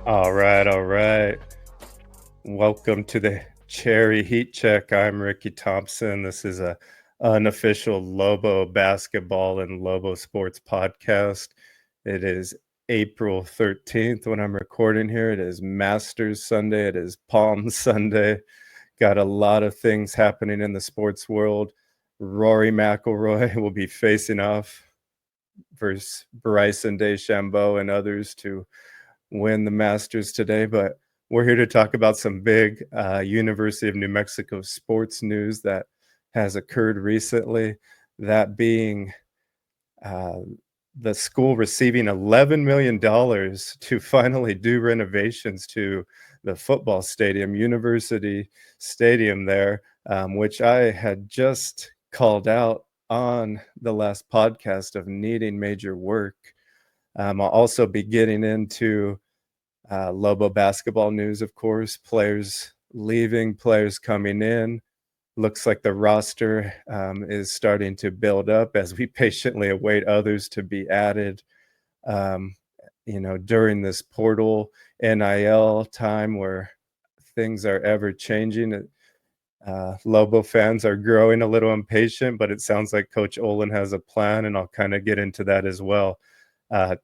All right, all right. Welcome to the Cherry Heat Check. I'm Ricky Thompson. This is a unofficial Lobo basketball and Lobo sports podcast. It is April 13th when I'm recording here. It is Masters Sunday. It is Palm Sunday. Got a lot of things happening in the sports world. Rory McIlroy will be facing off versus Bryson DeChambeau and others to win the Masters today, but we're here to talk about some big University of New Mexico sports news that has occurred recently. That being uh, the school receiving $11 million to finally do renovations to the football stadium, University Stadium there, which I had just called out on the last podcast of needing major work. I'll also be getting into Lobo basketball news, of course, players leaving, players coming in. Looks like the roster is starting to build up as we patiently await others to be added. Um, during this portal NIL time where things are ever changing, Lobo fans are growing a little impatient, but it sounds like Coach Olin has a plan, and I'll kind of get into that as well.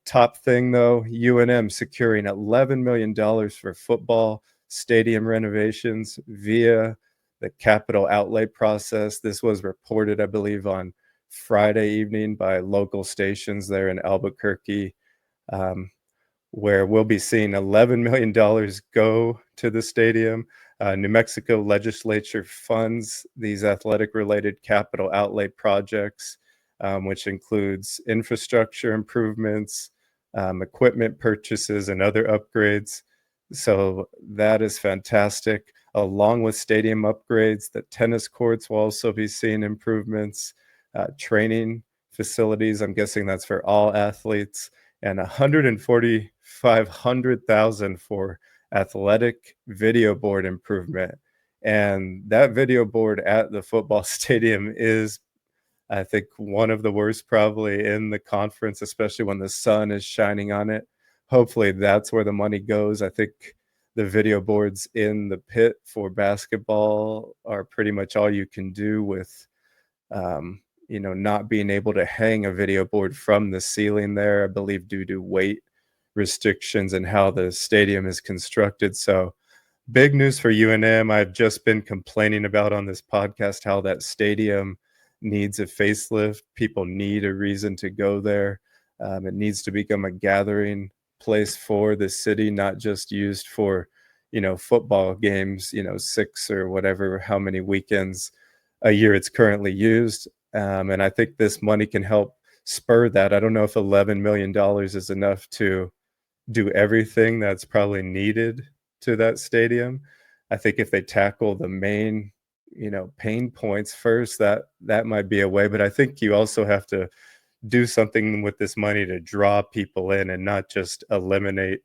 Top thing, though, UNM securing $11 million for football stadium renovations via the capital outlay process. This was reported, I believe, on Friday evening by local stations there in Albuquerque, um, where we'll be seeing $11 million go to the stadium. New Mexico legislature funds these athletic-related capital outlay projects, which includes infrastructure improvements, equipment purchases, and other upgrades. So that is fantastic. Along with stadium upgrades, the tennis courts will also be seeing improvements, training facilities. I'm guessing that's for all athletes, and $145,000 for athletic video board improvement. And that video board at the football stadium is, I think, one of the worst probably in the conference, especially when the sun is shining on it. Hopefully that's where the money goes. I think the video boards in the pit for basketball are pretty much all you can do with not being able to hang a video board from the ceiling there, I believe, due to weight restrictions and how the stadium is constructed. So big news for UNM. I've just been complaining about on this podcast how that stadium needs a facelift. People need a reason to go there. It needs to become a gathering place for the city, not just used for, football games, 6 or whatever, how many weekends a year it's currently used. And I think this money can help spur that. I don't know if $11 million is enough to do everything that's probably needed to that stadium. I think if they tackle the main, pain points first, that might be a way. But I think you also have to do something with this money to draw people in and not just eliminate,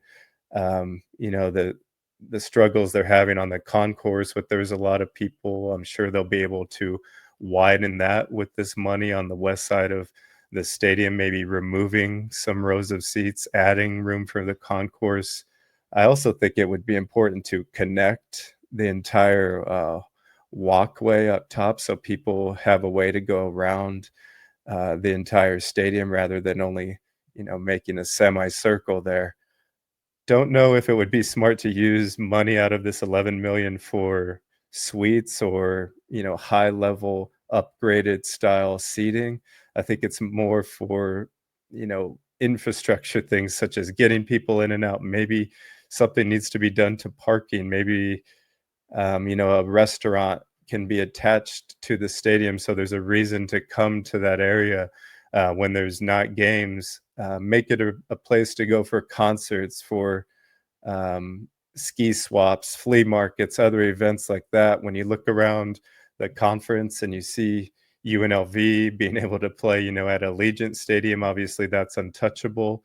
the struggles they're having on the concourse. But there's a lot of people. I'm sure they'll be able to widen that with this money on the west side of the stadium, maybe removing some rows of seats, adding room for the concourse. I also think it would be important to connect the entire walkway up top so people have a way to go around the entire stadium rather than only, making a semicircle there. Don't know if it would be smart to use money out of this 11 million for suites or, high level upgraded style seating. I think it's more for, infrastructure things such as getting people in and out. Maybe something needs to be done to parking. Maybe, a restaurant can be attached to the stadium, so there's a reason to come to that area when there's not games. Make it a place to go for concerts, for ski swaps, flea markets, other events like that. When you look around the conference and you see UNLV being able to play, at Allegiant Stadium, obviously that's untouchable.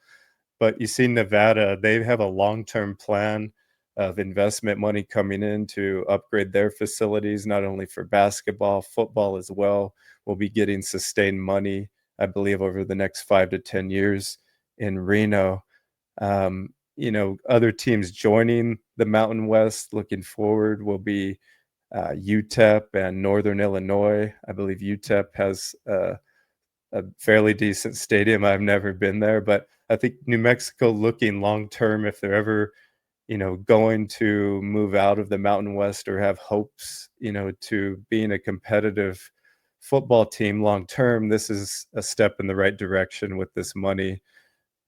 But you see Nevada, they have a long-term plan of investment money coming in to upgrade their facilities, not only for basketball, football as well. We'll be getting sustained money, I believe, over the next 5 to 10 years in Reno. other teams joining the Mountain West looking forward will be UTEP and Northern Illinois. I believe UTEP has a fairly decent stadium. I've never been there, but I think New Mexico looking long term, if they're ever, going to move out of the Mountain West or have hopes, to being a competitive football team long term, this is a step in the right direction with this money.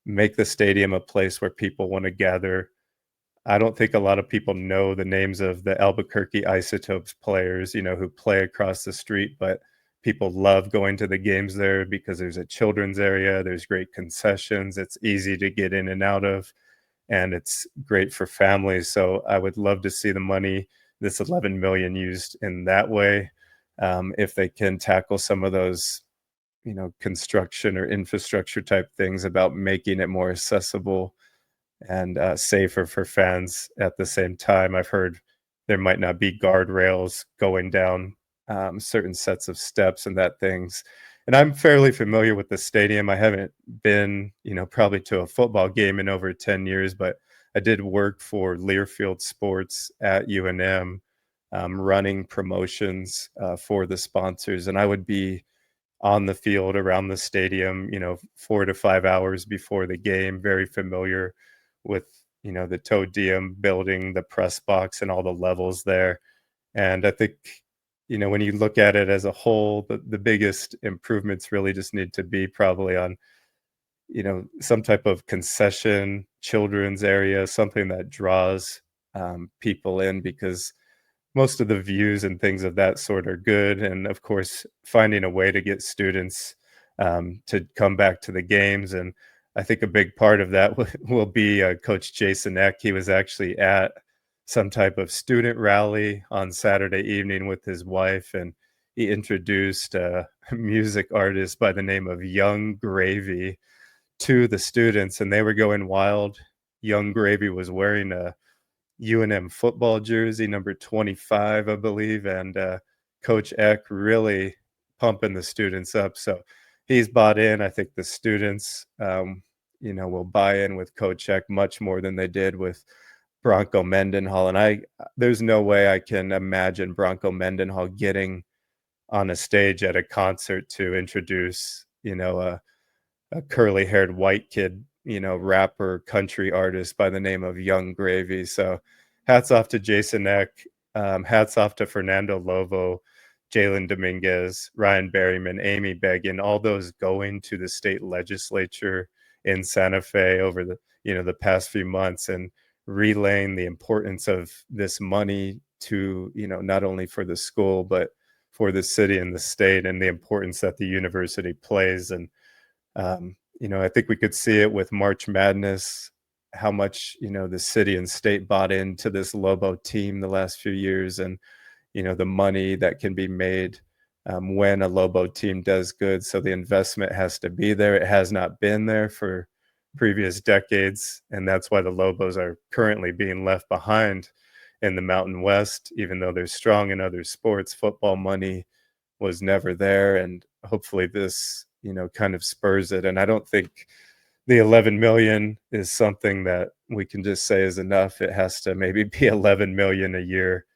Make the stadium a place where people want to gather. I don't think a lot of people know the names of the Albuquerque Isotopes players, who play across the street, but people love going to the games there because there's a children's area, there's great concessions, it's easy to get in and out of, and it's great for families. So I would love to see the money, this 11 million, used in that way. If they can tackle some of those, construction or infrastructure type things about making it more accessible and safer for fans at the same time. I've heard there might not be guardrails going down certain sets of steps and that things. And I'm fairly familiar with the stadium. I haven't been, probably to a football game in over 10 years, but I did work for Learfield Sports at UNM, running promotions for the sponsors. And I would be on the field around the stadium, 4 to 5 hours before the game, very familiar with, the Toe Diem building, the press box, and all the levels there. And I think, when you look at it as a whole, the biggest improvements really just need to be probably on, some type of concession, children's area, something that draws people in, because most of the views and things of that sort are good. And of course, finding a way to get students to come back to the games. And I think a big part of that will be Coach Jason Eck. He was actually at some type of student rally on Saturday evening with his wife, and he introduced a music artist by the name of Young Gravy to the students, and they were going wild. Young Gravy was wearing a UNM football jersey, number 25, I believe, and Coach Eck really pumping the students up. So he's bought in. I think the students, will buy in with Coach Eck much more than they did with Bronco Mendenhall. And there's no way I can imagine Bronco Mendenhall getting on a stage at a concert to introduce, a curly-haired white kid, rapper, country artist by the name of Young Gravy. So hats off to Jason Eck, hats off to Fernando Lobo, Jalen Dominguez, Ryan Berryman, Amy Beggin, all those going to the state legislature in Santa Fe over the past few months, and relaying the importance of this money to, not only for the school, but for the city and the state, and the importance that the university plays. And I think we could see it with March Madness, how much, the city and state bought into this Lobo team the last few years, and, the money that can be made when a Lobo team does good. So the investment has to be there. It has not been there for previous decades, and that's why the Lobos are currently being left behind in the Mountain West, even though they're strong in other sports. Football money was never there, and hopefully this, kind of spurs it. And I don't think the 11 million is something that we can just say is enough. It has to maybe be 11 million a year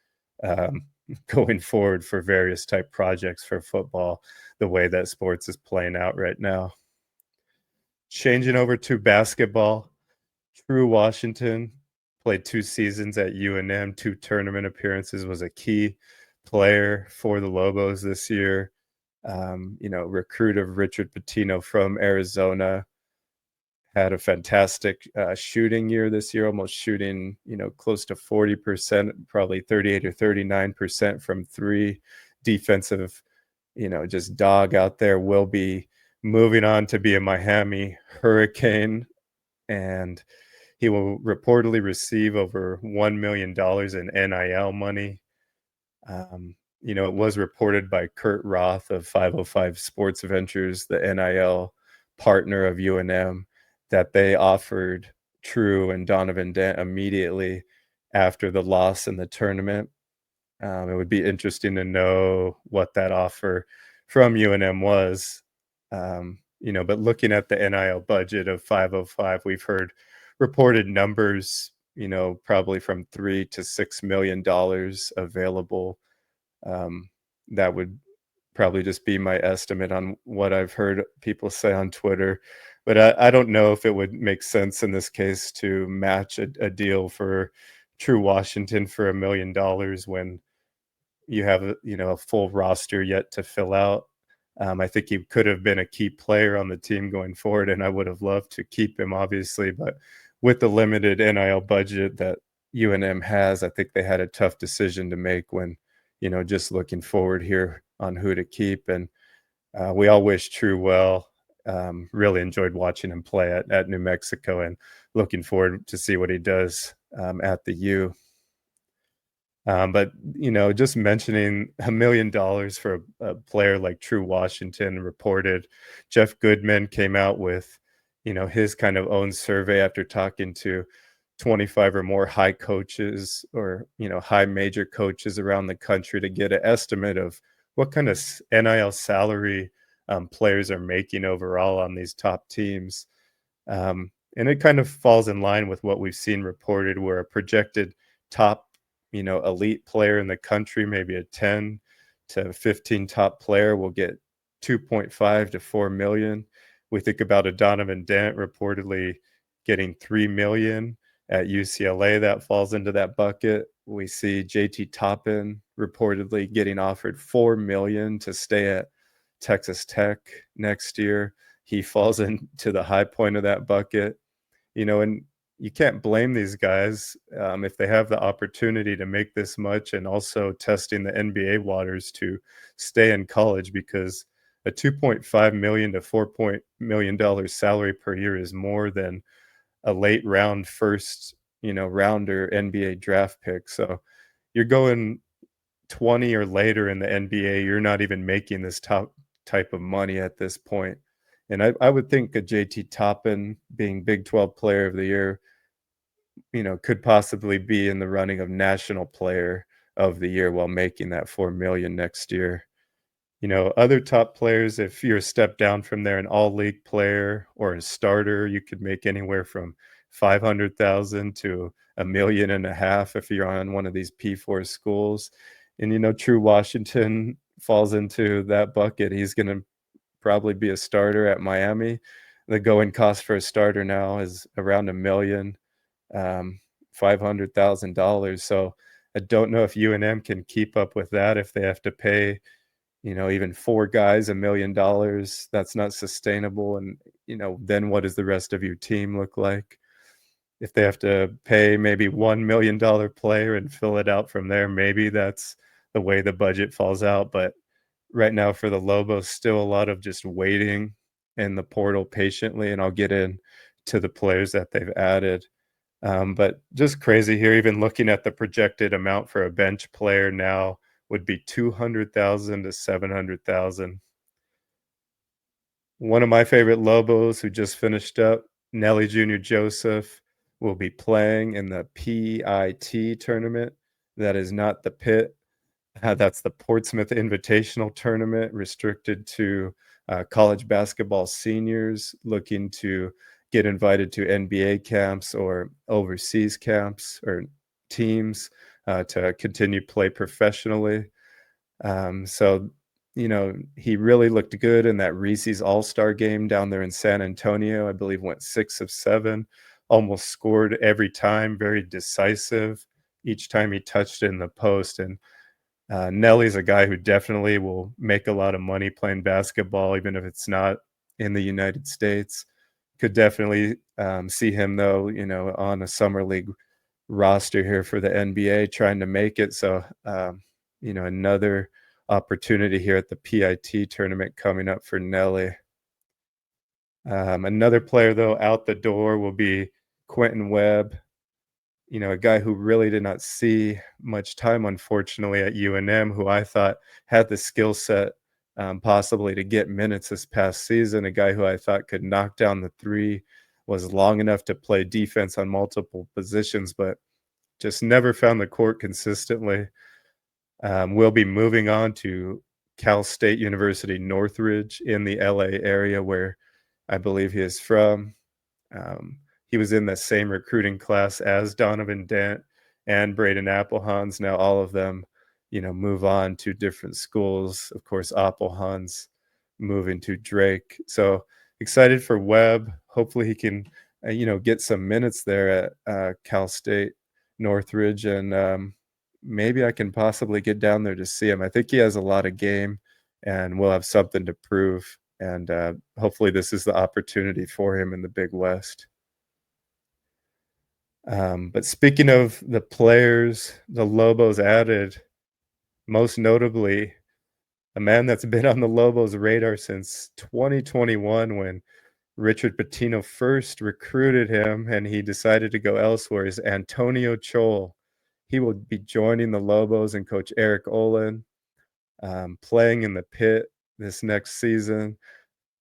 um, going forward for various type projects for football, the way that sports is playing out right now. Changing over to basketball, True Washington played 2 seasons at UNM, 2 tournament appearances, was a key player for the Lobos this year. Recruit of Richard Pitino from Arizona, had a fantastic shooting year this year, almost shooting, close to 40%, probably 38 or 39% from three. Defensive, just dog out there. Will be moving on to be a Miami Hurricane, and he will reportedly receive over $1 million in NIL money. It was reported by Kurt Roth of 505 Sports Ventures, the NIL partner of UNM, that they offered True and Donovan Dent immediately after the loss in the tournament. It would be interesting to know what that offer from UNM was. But looking at the NIL budget of 505, we've heard reported numbers, probably from $3 to $6 million available. Um, that would probably just be my estimate on what I've heard people say on Twitter. But I don't know if it would make sense in this case to match a deal for True Washington for $1 million when you have a full roster yet to fill out. I think he could have been a key player on the team going forward, and I would have loved to keep him, obviously. But with the limited NIL budget that UNM has, I think they had a tough decision to make when, just looking forward here on who to keep. And we all wish True well. Really enjoyed watching him play at New Mexico, and looking forward to see what he does at the U. But just mentioning $1 million for a player like True Washington reported. Jeff Goodman came out with, his kind of own survey after talking to 25 or more high coaches or high major coaches around the country to get an estimate of what kind of NIL salary players are making overall on these top teams. And it kind of falls in line with what we've seen reported, where a projected top, elite player in the country, maybe a 10 to 15 top player, will get 2.5 to 4 million. We think about a Donovan Dent reportedly getting 3 million at UCLA. That falls into that bucket. We see JT Toppin reportedly getting offered 4 million to stay at Texas Tech next year. He falls into the high point of that bucket, and you can't blame these guys if they have the opportunity to make this much, and also testing the NBA waters to stay in college, because a 2.5 million to $4 million salary per year is more than a late round first, rounder NBA draft pick. So you're going 20 or later in the NBA, you're not even making this top type of money at this point. And I would think a JT Toppin being Big 12 Player of the Year, could possibly be in the running of National Player of the Year while making that 4 million next year. Other top players, if you're a step down from there, an all league player or a starter, you could make anywhere from 500,000 to 1.5 million if you're on one of these P4 schools. And True Washington falls into that bucket. He's going to probably be a starter at Miami. The going cost for a starter now is around $1,500,000. So I don't know if UNM can keep up with that if they have to pay, even four guys $1 million. That's not sustainable. And, then what does the rest of your team look like? If they have to pay maybe $1 million player and fill it out from there, maybe that's the way the budget falls out. But right now for the Lobos, still a lot of just waiting in the portal patiently, and I'll get in to the players that they've added. But just crazy here, even looking at the projected amount for a bench player now would be 200,000 to 700,000. One of my favorite Lobos who just finished up, Nelly Jr. Joseph, will be playing in the PIT tournament. That is not the Pit. That's the Portsmouth Invitational Tournament, restricted to college basketball seniors looking to get invited to NBA camps or overseas camps or teams to continue play professionally. So, he really looked good in that Reese's All-Star game down there in San Antonio. I believe went 6 of 7, almost scored every time, very decisive each time he touched it in the post. And Nelly's a guy who definitely will make a lot of money playing basketball, even if it's not in the United States. Could definitely see him, though, on a summer league roster here for the NBA, trying to make it. So, another opportunity here at the PIT tournament coming up for Nelly. Another player, though, out the door will be Quentin Webb, a guy who really did not see much time, unfortunately, at UNM, who I thought had the skill set possibly to get minutes this past season, a guy who I thought could knock down the three, was long enough to play defense on multiple positions, but just never found the court consistently. We'll be moving on to Cal State University Northridge in the LA area, where I believe he is from. he was in the same recruiting class as Donovan Dent and Braden Applehans. Now all of them, move on to different schools. Of course, Applehans moving to Drake. So excited for Webb. Hopefully he can, get some minutes there at Cal State Northridge, and maybe I can possibly get down there to see him. I think he has a lot of game, and we'll have something to prove. And hopefully, this is the opportunity for him in the Big West. But speaking of the players the Lobos added, most notably, a man that's been on the Lobos' radar since 2021 when Richard Pitino first recruited him and he decided to go elsewhere is Antonio Chol. He will be joining the Lobos and Coach Eric Olin, playing in the pit this next season.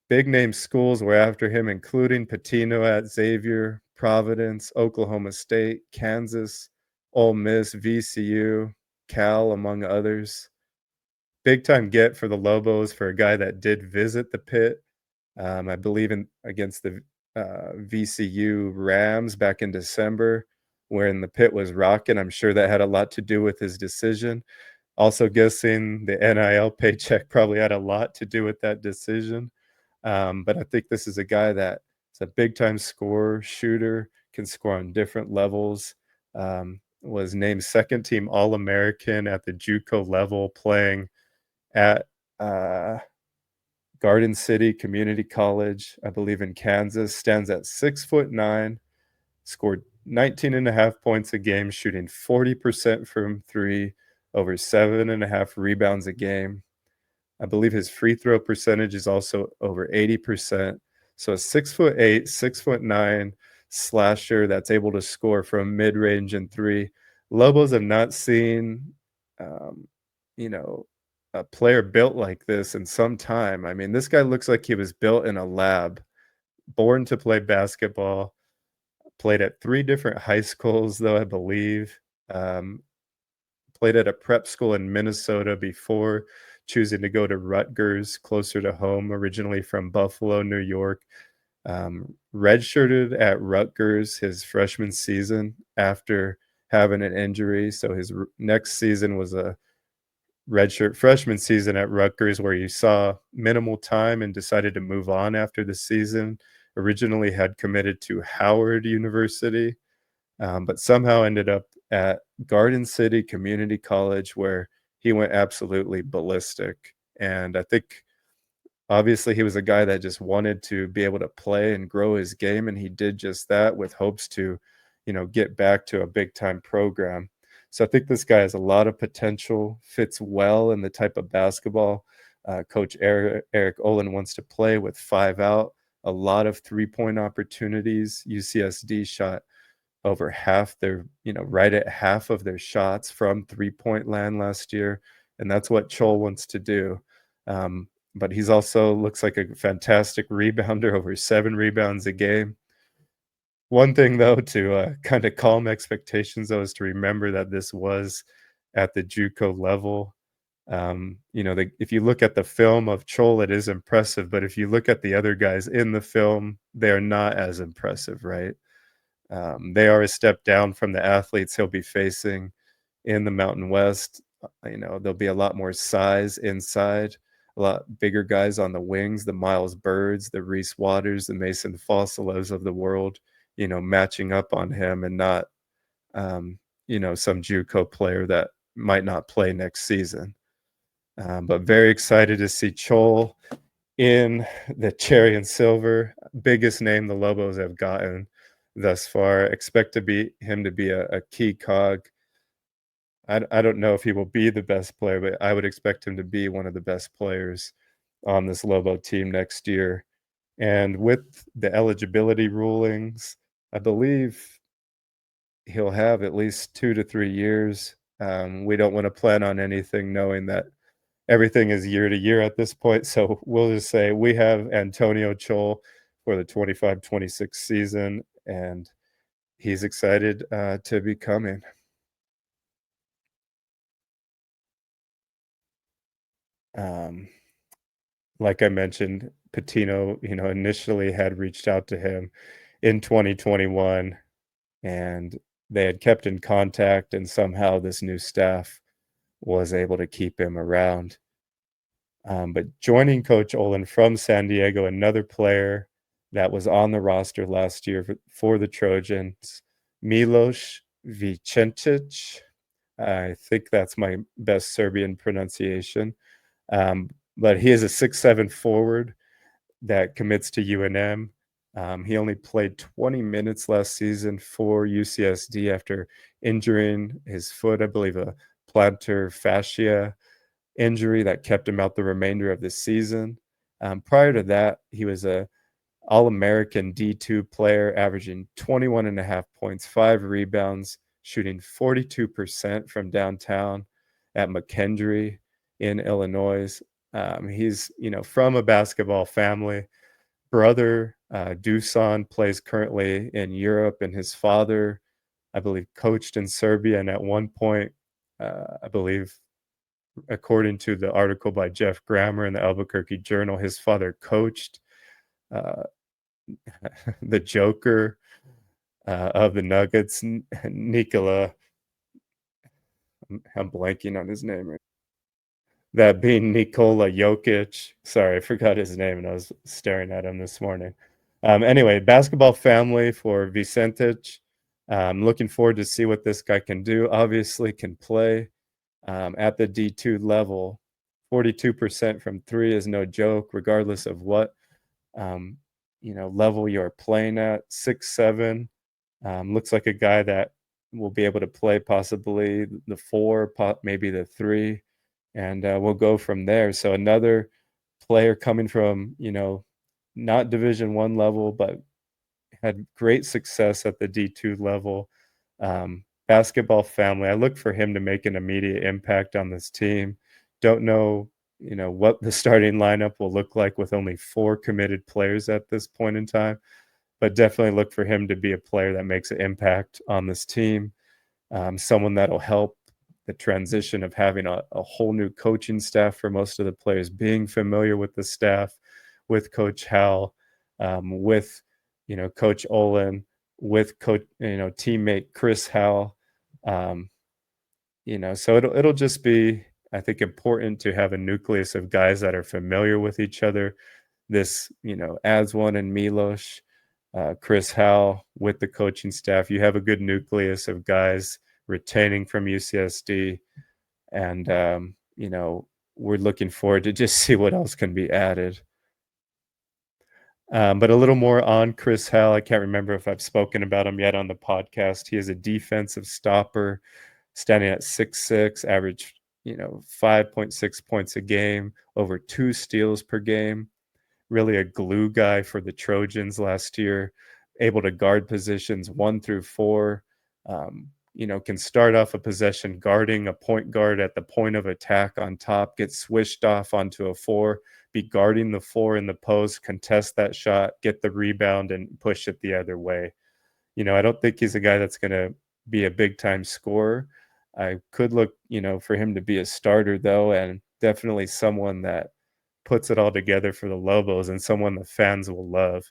Big name schools were after him, including Pitino at Xavier, Providence, Oklahoma State, Kansas, Ole Miss, VCU, Cal, among others. Big time get for the Lobos for a guy that did visit the pit. I believe in against the VCU Rams back in December, when the pit was rocking. I'm sure that had a lot to do with his decision. Also guessing the NIL paycheck probably had a lot to do with that decision. But I think this is a guy that is a big time scorer, shooter, can score on different levels. Was named second team All American at the JUCO level, playing at Garden City Community College, I believe in Kansas. Stands at 6'9", scored 19 and a half points a game, shooting 40% from three, over 7.5 rebounds a game. I believe his free throw percentage is also over 80%. So a 6'8", 6'9" slasher that's able to score from mid-range and three. Lobos have not seen, um, you know, a player built like this in some time. I mean, this guy looks like he was built in a lab, born to play basketball, played at 3 different high schools, though, I believe. Um, Played at a prep school in Minnesota before choosing to go to Rutgers, closer to home, originally from Buffalo, New York. Redshirted at Rutgers his freshman season after having an injury. So his next season was a redshirt freshman season at Rutgers, where he saw minimal time and decided to move on after the season. Originally had committed to Howard University, but somehow ended up at Garden City Community College, where he went absolutely ballistic. And I think obviously he was a guy that just wanted to be able to play and grow his game, and he did just that with hopes to, get back to a big time program. So I think this guy has a lot of potential, fits well in the type of basketball Coach Eric Olin wants to play, with 5 out, a lot of 3-point opportunities. UCSD shot over half their, right at half of their shots from 3-point land last year. And that's what Chol wants to do. But he's also looks like a fantastic rebounder, over 7 rebounds a game. One thing, though, to kind of calm expectations, though, is to remember that this was at the JUCO level. If you look at the film of Chol, it is impressive. But if you look at the other guys in the film, they're not as impressive, right? They are a step down from the athletes he'll be facing in the Mountain West. There'll be a lot more size inside, a lot bigger guys on the wings, the Miles Birds, the Reese Waters, the Mason Fossilos of the world, matching up on him, and not, some JUCO player that might not play next season. But very excited to see Chol in the cherry and silver, biggest name the Lobos have gotten thus far. Expect him to be a key cog. I don't know if he will be the best player, but I would expect him to be one of the best players on this Lobo team next year. And with the eligibility rulings, I believe he'll have at least 2 to 3 years. We don't want to plan on anything knowing that everything is year to year at this point. So we'll just say we have Antonio Chol for the 25-26 season, and he's excited to be coming. Um, like I mentioned, Patino, initially had reached out to him in 2021, and they had kept in contact, and somehow this new staff was able to keep him around. But joining Coach Olin from San Diego, another player that was on the roster last year for the Trojans, Milos Vicentic. I think that's my best Serbian pronunciation. But he is a 6'7" forward that commits to UNM. He only played 20 minutes last season for UCSD after injuring his foot, I believe a plantar fascia injury that kept him out the remainder of the season. Prior to that, he was a All-American D2 player, averaging 21 and a half points, 5 rebounds, shooting 42% from downtown at McKendree in Illinois. He's, from a basketball family. Brother, Dusan, plays currently in Europe, and his father, I believe, coached in Serbia, and at one point, I believe according to the article by Jeff Grammer in the Albuquerque Journal, his father coached uh, the Joker of the Nuggets, Nikola. I'm blanking on his name. That being Nikola Jokic. Sorry, I forgot his name, and I was staring at him this morning. Anyway, basketball family for Vicentic. I'm looking forward to see what this guy can do. Obviously, can play at the D2 level. 42% from three is no joke, regardless of what um, level you're playing at. 6'7", looks like a guy that will be able to play possibly the four, maybe the three, and we'll go from there. So another player coming from not Division One level, but had great success at the D2 level. Basketball family. I look for him to make an immediate impact on this team. Don't know, what the starting lineup will look like with only 4 committed players at this point in time, but definitely look for him to be a player that makes an impact on this team. Someone that'll help the transition of having a whole new coaching staff for most of the players, being familiar with the staff, with Coach Hal, with Coach Olin, with coach teammate Chris Howell. Um, so it'll just be, I think, important to have a nucleus of guys that are familiar with each other. This adds one in Milos, Chris Howell with the coaching staff. You have a good nucleus of guys retaining from UCSD, and we're looking forward to just see what else can be added. But a little more on Chris Howell. I can't remember if I've spoken about him yet on the podcast. He is a defensive stopper, standing at 6'6", average 5.6 points a game, over 2 steals per game. Really a glue guy for the Trojans last year, able to guard positions 1 through 4. Can start off a possession guarding a point guard at the point of attack on top, get swished off onto a 4, be guarding the 4 in the post, contest that shot, get the rebound, and push it the other way. I don't think he's a guy that's going to be a big time scorer. I could look, for him to be a starter though, and definitely someone that puts it all together for the Lobos and someone the fans will love.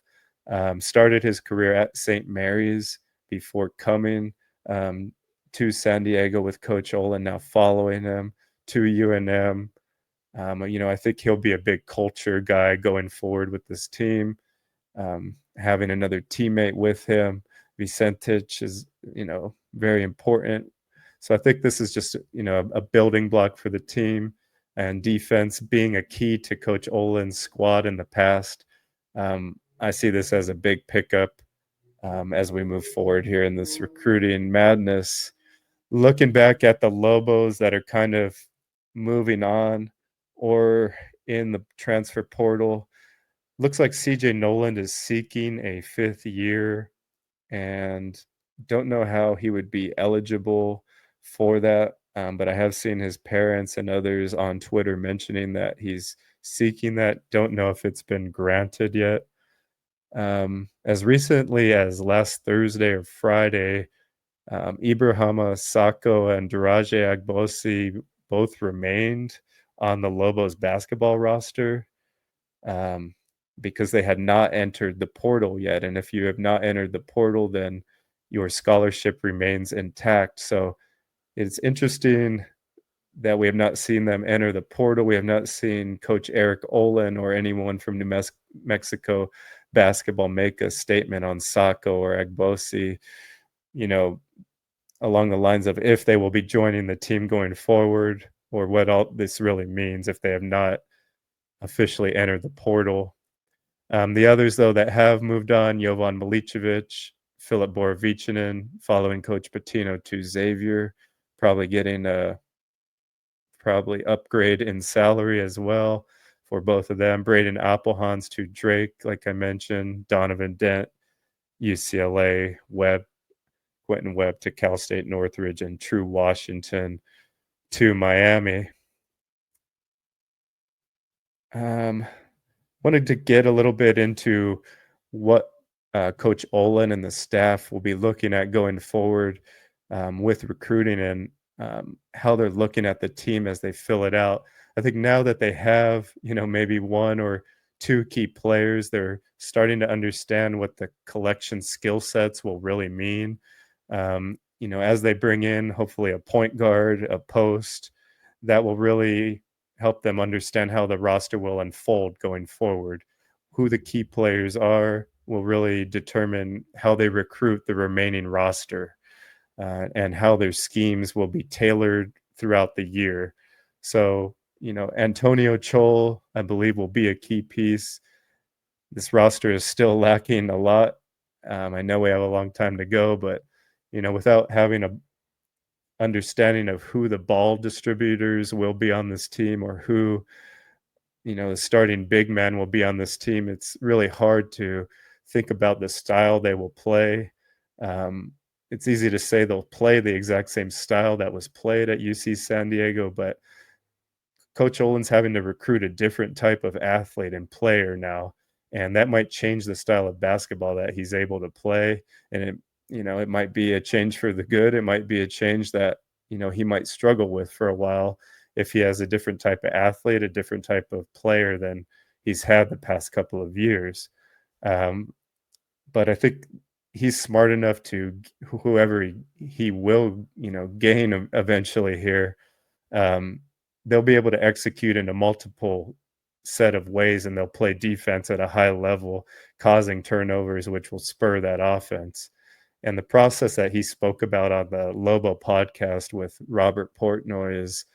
Started his career at St. Mary's before coming to San Diego with Coach Olin, now following him to UNM. I think he'll be a big culture guy going forward with this team. Having another teammate with him, Vicentic, is very important. So I think this is just a building block for the team, and defense being a key to Coach Olin's squad in the past. I see this as a big pickup as we move forward here in this recruiting madness. Looking back at the Lobos that are kind of moving on or in the transfer portal, looks like CJ Noland is seeking a 5th year, and don't know how he would be eligible for that. But I have seen his parents and others on Twitter mentioning that he's seeking that. Don't know if it's been granted yet. As recently as last Thursday or Friday, Ibrahima Sako and Daraje Agbosi both remained on the Lobos basketball roster. Um, because they had not entered the portal yet. And if you have not entered the portal, then your scholarship remains intact. So it's interesting that we have not seen them enter the portal. We have not seen Coach Eric Olin or anyone from Mexico basketball make a statement on Sacco or Agbosi, you know, along the lines of if they will be joining the team going forward or what all this really means if they have not officially entered the portal. The others, though, that have moved on, Jovan Milicevic, Filip Borovicinen, following Coach Patino to Xavier, probably getting a probably upgrade in salary as well for both of them. Braden Appelhans to Drake, like I mentioned, Donovan Dent, UCLA, Quentin Webb to Cal State Northridge, and True Washington to Miami. Um, Wanted to get a little bit into what Coach Olin and the staff will be looking at going forward with recruiting and how they're looking at the team as they fill it out. I think now that they have, maybe one or two key players, they're starting to understand what the collection skill sets will really mean. As they bring in hopefully a point guard, a post, that will really help them understand how the roster will unfold going forward. Who the key players are will really determine how they recruit the remaining roster and how their schemes will be tailored throughout the year. So, Antonio Chol, I believe, will be a key piece. This roster is still lacking a lot. I know we have a long time to go, but without having a understanding of who the ball distributors will be on this team or who the starting big man will be on this team, it's really hard to think about the style they will play. It's easy to say they'll play the exact same style that was played at UC San Diego, but Coach Olin's having to recruit a different type of athlete and player now, and that might change the style of basketball that he's able to play. And it might be a change for the good. It might be a change that he might struggle with for a while if he has a different type of athlete, a different type of player than he's had the past couple of years. Um, but I think he's smart enough to whoever he will gain eventually here, um, they'll be able to execute in a multiple set of ways, and they'll play defense at a high level, causing turnovers, which will spur that offense. And the process that he spoke about on the Lobo podcast with Robert Portnoy is,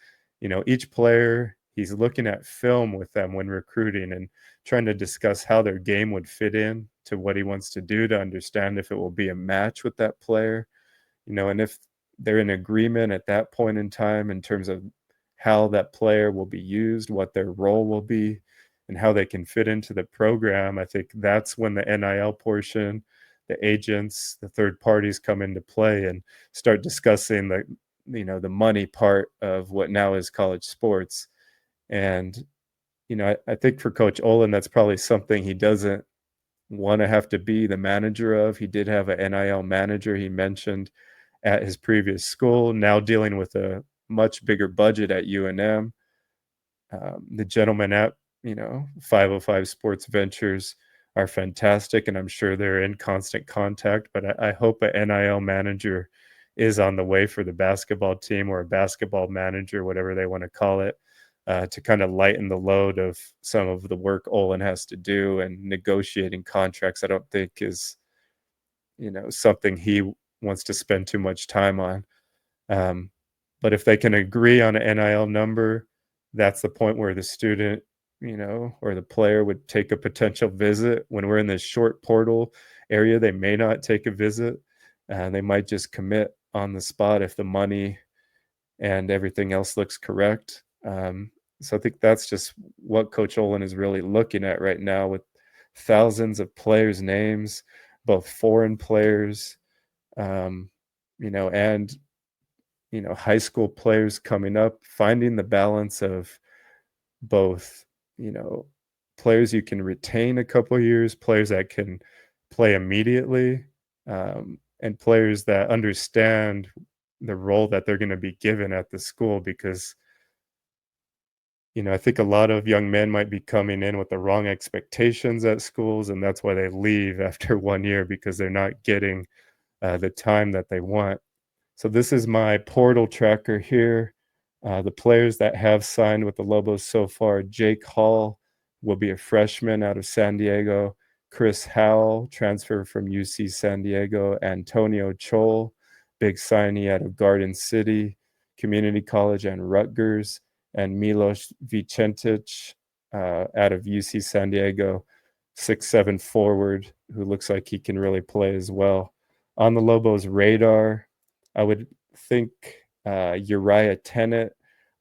each player, he's looking at film with them when recruiting and trying to discuss how their game would fit in to what he wants to do to understand if it will be a match with that player, and if they're in agreement at that point in time in terms of how that player will be used, what their role will be, and how they can fit into the program. I think that's when the NIL portion, the agents, the third parties come into play and start discussing the money part of what now is college sports. And, I think for Coach Olin, that's probably something he doesn't want to have to be the manager of. He did have an NIL manager he mentioned at his previous school, now dealing with a much bigger budget at UNM. The gentlemen at 505 Sports Ventures are fantastic, and I'm sure they're in constant contact. But I hope an NIL manager is on the way for the basketball team, or a basketball manager, whatever they want to call it, to kind of lighten the load of some of the work Olin has to do. And negotiating contracts, I don't think is something he wants to spend too much time on. Um, but if they can agree on an NIL number, that's the point where the student, or the player would take a potential visit. When we're in this short portal area, they may not take a visit. They might just commit on the spot if the money and everything else looks correct. So I think that's just what Coach Olin is really looking at right now, with thousands of players' names, both foreign players, and high school players coming up, finding the balance of both, you know, players you can retain a couple of years, players that can play immediately, and players that understand the role that they're going to be given at the school. Because I think a lot of young men might be coming in with the wrong expectations at schools, and that's why they leave after 1 year because they're not getting, the time that they want. So this is my portal tracker here. The players that have signed with the Lobos so far: Jake Hall will be a freshman out of San Diego. Chris Howell, transfer from UC San Diego. Antonio Chol, big signee out of Garden City Community College and Rutgers. And Milos Vicentich out of UC San Diego, 6'7" forward who looks like he can really play as well. On the Lobos' radar, I would think Uriah Tennant,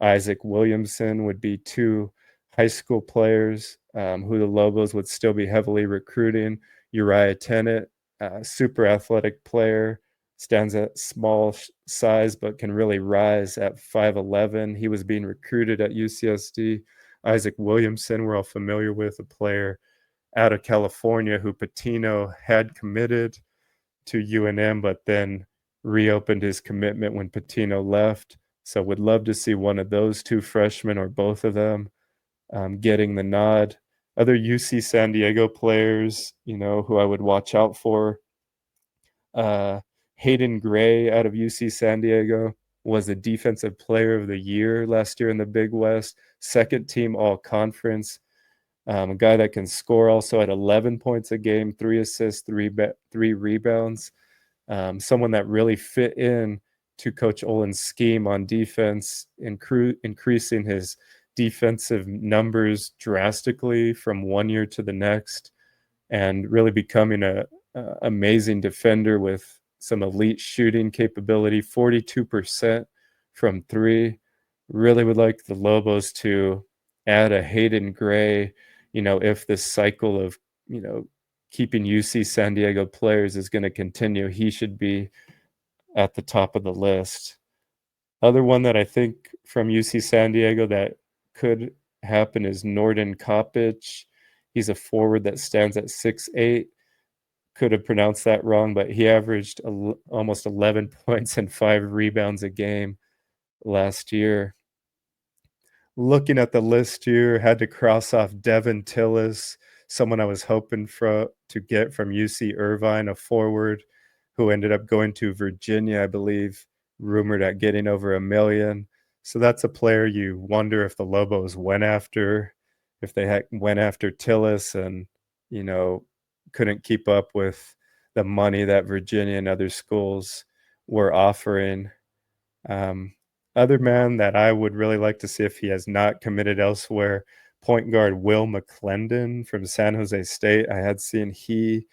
Isaac Williamson would be two high school players who the Lobos would still be heavily recruiting. Uriah Tennant, super athletic player, stands at small size but can really rise at 5'11". He was being recruited at UCSD. Isaac Williamson, we're all familiar with, a player out of California who Patino had committed to UNM, but then reopened his commitment when Patino left. So would love to see one of those two freshmen or both of them getting the nod. Other UC San Diego players, who I would watch out for. Uh, Hayden Gray out of UC San Diego was the defensive player of the year last year in the Big West, second team all conference. A guy that can score also at 11 points a game, 3 assists, three rebounds. Someone that really fit in to Coach Olin's scheme on defense, increasing his defensive numbers drastically from 1 year to the next, and really becoming a amazing defender with some elite shooting capability, 42% from three. Really would like the Lobos to add a Hayden Gray, if this cycle of, keeping UC San Diego players is going to continue, he should be at the top of the list. Other one that I think from UC San Diego that could happen is Norden Kopic. He's a forward that stands at 6'8". Could have pronounced that wrong, but he averaged almost 11 points and 5 rebounds a game last year. Looking at the list here, had to cross off Devin Tillis, someone I was hoping to get from UC Irvine, a forward who ended up going to Virginia, I believe, rumored at getting over $1 million. So that's a player you wonder if the Lobos went after, if they went after Tillis and, couldn't keep up with the money that Virginia and other schools were offering. Other man that I would really like to see if he has not committed elsewhere, point guard Will McClendon from San Jose State. I had seen he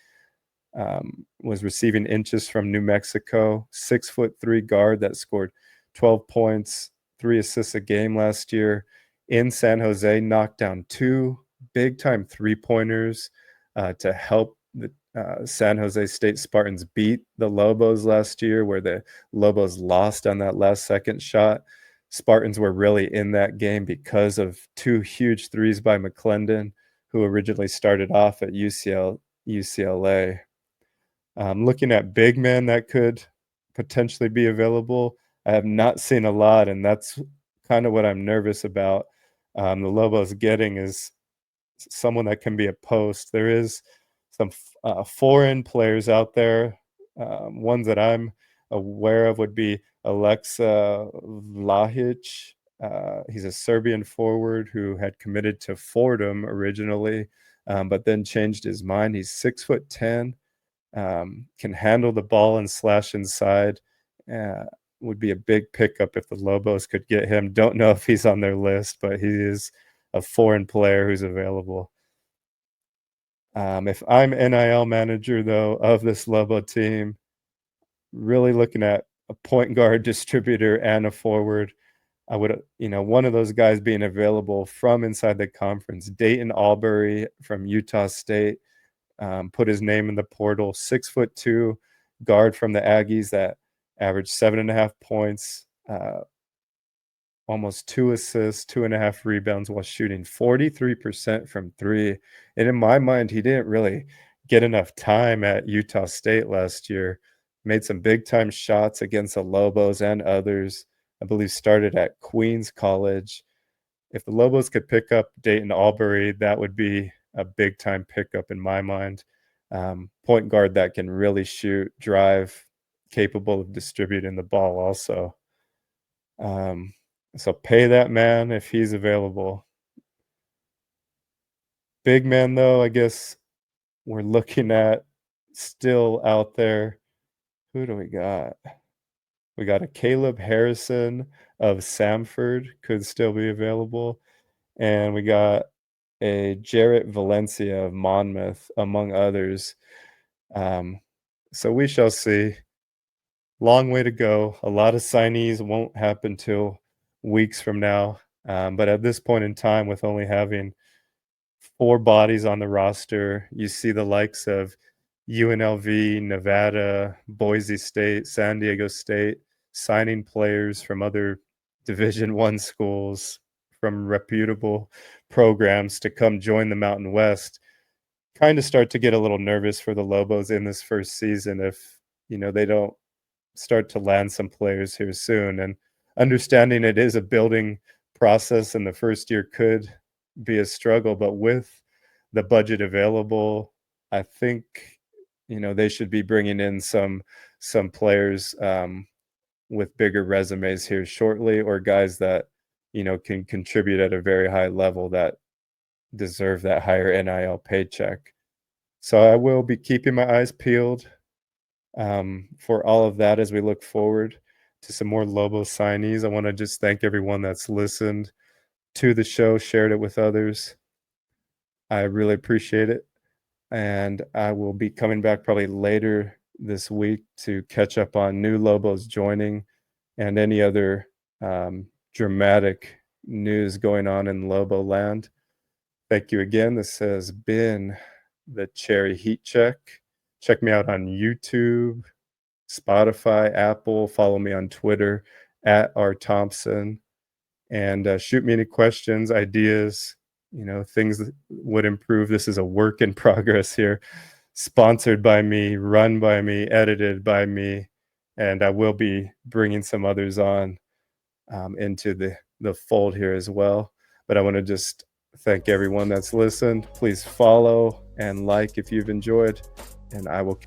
was receiving interest from New Mexico, 6'3" guard that scored 12 points, 3 assists a game last year in San Jose, knocked down two big-time three-pointers to help the San Jose State Spartans beat the Lobos last year, where the Lobos lost on that last second shot. Spartans were really in that game because of two huge threes by McClendon, who originally started off at UCLA. Looking at big men that could potentially be available, I have not seen a lot, and that's kind of what I'm nervous about. The Lobos getting is someone that can be a post. There is some foreign players out there. Ones that I'm aware of would be Alexa Vlahic. He's a Serbian forward who had committed to Fordham originally, but then changed his mind. He's 6'10", can handle the ball and slash inside. Would be a big pickup if the Lobos could get him. Don't know if he's on their list, but he is a foreign player who's available. If I'm NIL manager, though, of this Lobo team, really looking at a point guard distributor and a forward, I would, one of those guys being available from inside the conference. Dayton Albury from Utah State put his name in the portal. 6'2" guard from the Aggies that averaged 7.5 points, almost 2 assists, 2.5 rebounds while shooting 43% from three. And in my mind, he didn't really get enough time at Utah State last year. Made some big time shots against the Lobos and others. I believe started at Queens College. If the Lobos could pick up Dayton Albury, that would be a big time pickup in my mind. Point guard that can really shoot, drive, capable of distributing the ball also. Um, so pay that man if he's available. Big man, though, I guess we're looking at still out there. Who do we got? We got a Caleb Harrison of Samford could still be available, and we got a Jarrett Valencia of Monmouth, among others. Um, so we shall see. Long way to go. A lot of signees won't happen till weeks from now. But at this point in time, with only having 4 bodies on the roster, you see the likes of UNLV, Nevada, Boise State, San Diego State signing players from other Division I schools, from reputable programs to come join the Mountain West. Kinda start to get a little nervous for the Lobos in this first season if, they don't start to land some players here soon, and understanding it is a building process and the first year could be a struggle, but with the budget available, I think, they should be bringing in some players, with bigger resumes here shortly, or guys that, can contribute at a very high level that deserve that higher NIL paycheck. So I will be keeping my eyes peeled for all of that as we look forward to some more Lobo signees. I want to just thank everyone that's listened to the show, shared it with others. I really appreciate it. And I will be coming back probably later this week to catch up on new Lobos joining and any other dramatic news going on in Lobo land. Thank you again. This has been the Cherry Heat Check. Check me out on YouTube, Spotify, Apple. Follow me on Twitter at @rthompson, and shoot me any questions, ideas, things that would improve. This is a work in progress here. Sponsored by me, run by me, edited by me, and I will be bringing some others on into the fold here as well. But I want to just thank everyone that's listened. Please follow and like if you've enjoyed, and I will